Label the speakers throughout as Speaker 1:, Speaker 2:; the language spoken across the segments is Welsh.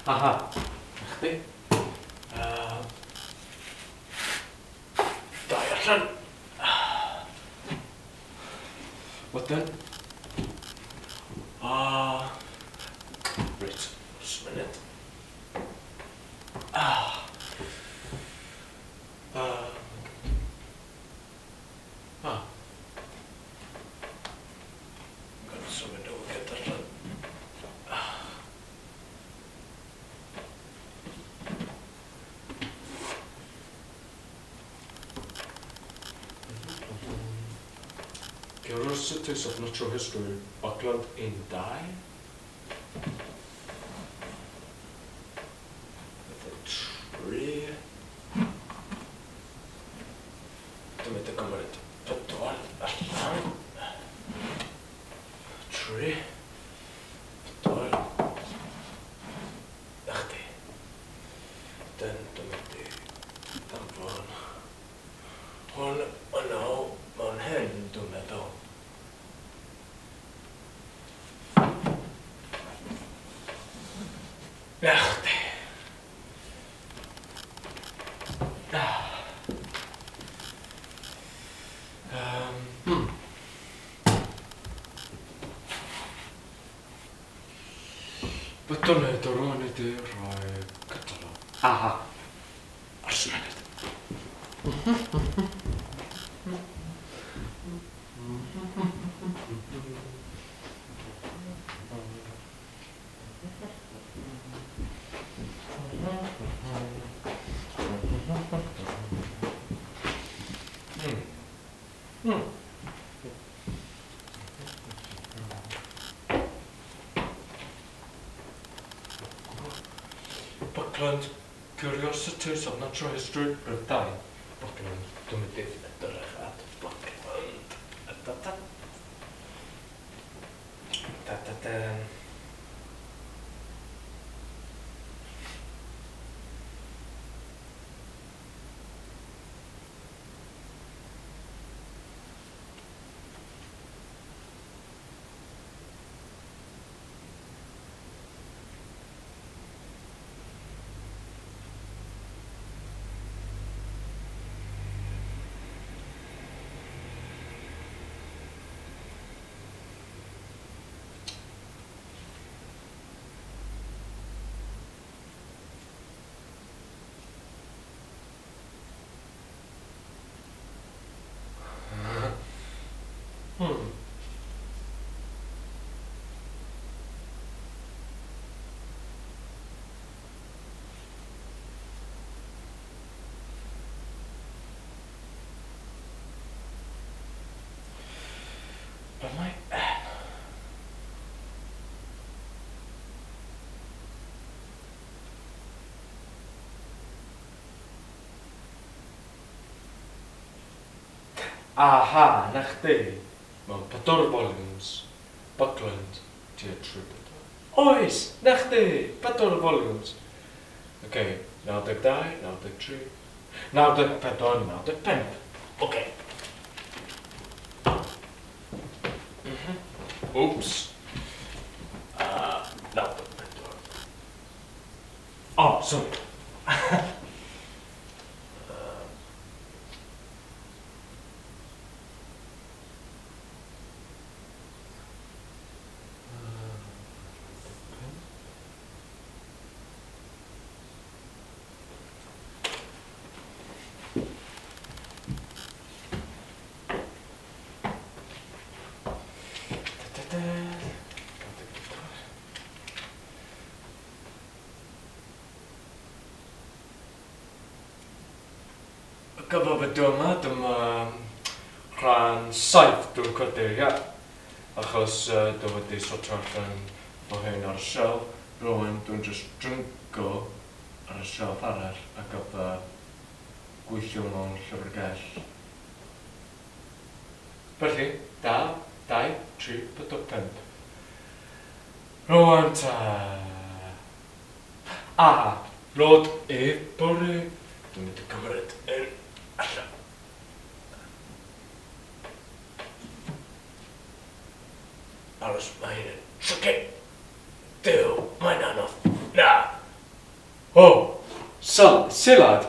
Speaker 1: Aha, chdi. Da i allan. Wedyn. Reit, just a minute. I'm gonna symud o get allan. Curiosities of Natural History, Auckland in Dye. With a tree. Dwi wedi cymryd pedwar allan. Tree. Pedwar. Na chdi. Dyn, dwi wedi danfon hwn yno mewn hyn, dwi'n meddwl. Na chdi. Byddwn e dyrwn i di rhoi catalog. Aha. Ar syniad. Buckland, Curiosities of Natural History, Brydau. Buckland, dwi'n mynd i edrych at Buckland. But my aha, na chdi. Mewn 4 volumes. Buckland, tua Tribute. Oes, na chdi, 4 volumes. Okay, 92, 93, 94, 95. Okay. Oops. 94. Oh, sorry. Gyfnod dyma rhan 7 dwi'n credu, ia. Achos dwi wedi sortio allan o hyn ar y shelf. Rwan dwi'n just dringo ar y shelf arall ac oedd gweithio mewn llyfrgell. Felly, 1, 2, 3, 4, 5. Rwan ta... Rod e bore. Dwi'n mynd i cymryd yn allan. Aros mae hyn yn siocin. O, Silad,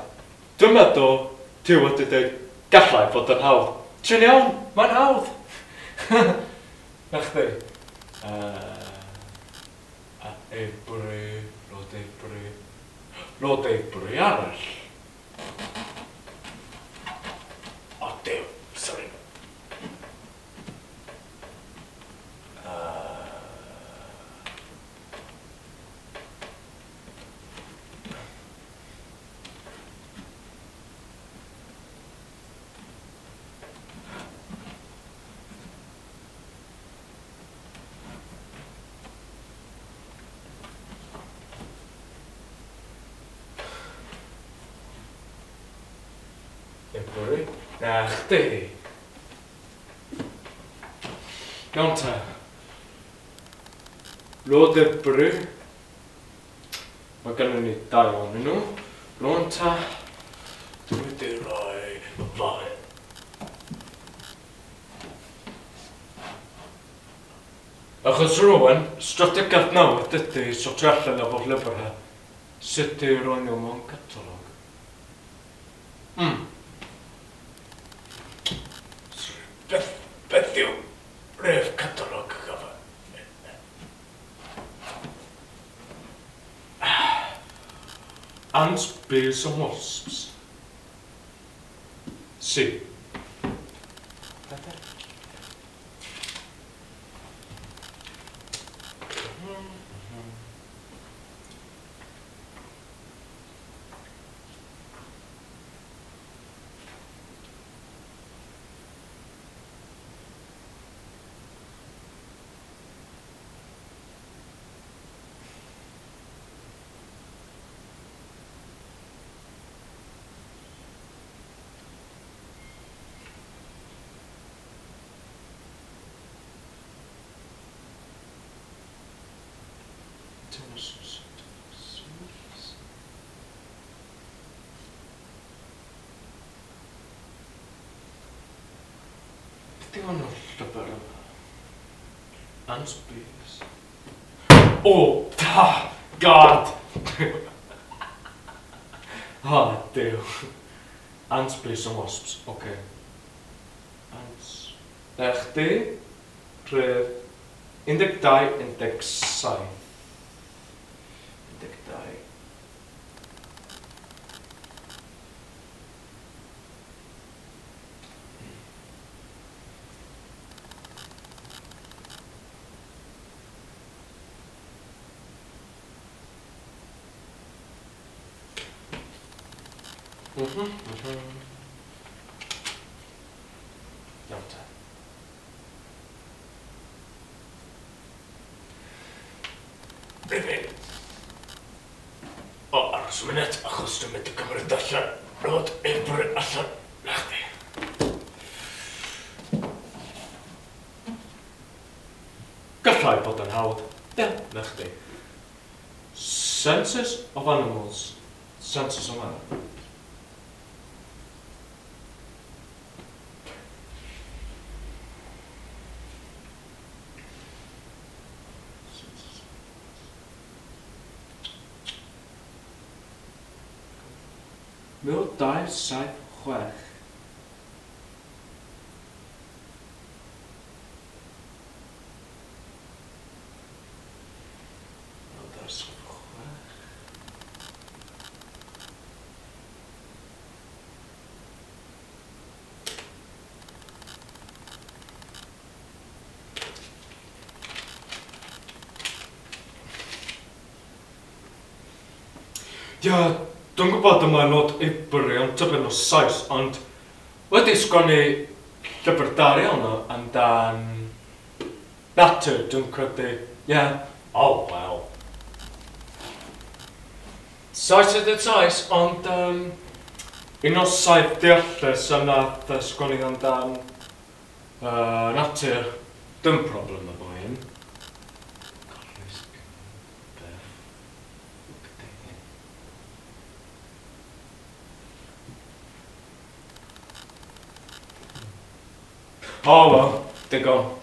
Speaker 1: dyma do ti wedi dweud gallai fod yn hawdd. Ti'n iawn, mae'n hawdd. Na chdi. A ebri, rod ebri arall. O, Duw, sori. Ebri, na chdi. Iawn ta. Rod ebri. Mae gennyn ni 2 ohonyn nhw. Rwan ta. Dwi wedi rhoi y fai. Achos rwan, strategaeth nawr ydy sortio allan o'r lyfr ha. Sut i roi nhw mewn catalog? Beth yw ref catalog gyfa? Ants, bees and wasps. Si. Beth yw hwnnw'r llyfr yma? Ants, bees. O, God! O, Duw. Ants, bees and wasps, oce. Ants. Na chdi, rhif 12, 17. 12. Iawn ta. Rifin. O, aros y munud, achos dwi'n mynd i gymryd allan. Rod ebri allan na chdi. Gallai bod yn hawdd. Ie, na chdi. Census of animals. Census of animals. Mil 276. Ia, dwi'n gwybod yma nod ebri am tybyn o Saes, ond wedi sgwennu llyfr da iawn amdan natur, dwi'n credu. Ie. Oh, wel. Saes ydy'r Saes, ond un o 7 deallus yna sgwennu amdan natur. Dim problem efo hyn. O, wel, digon.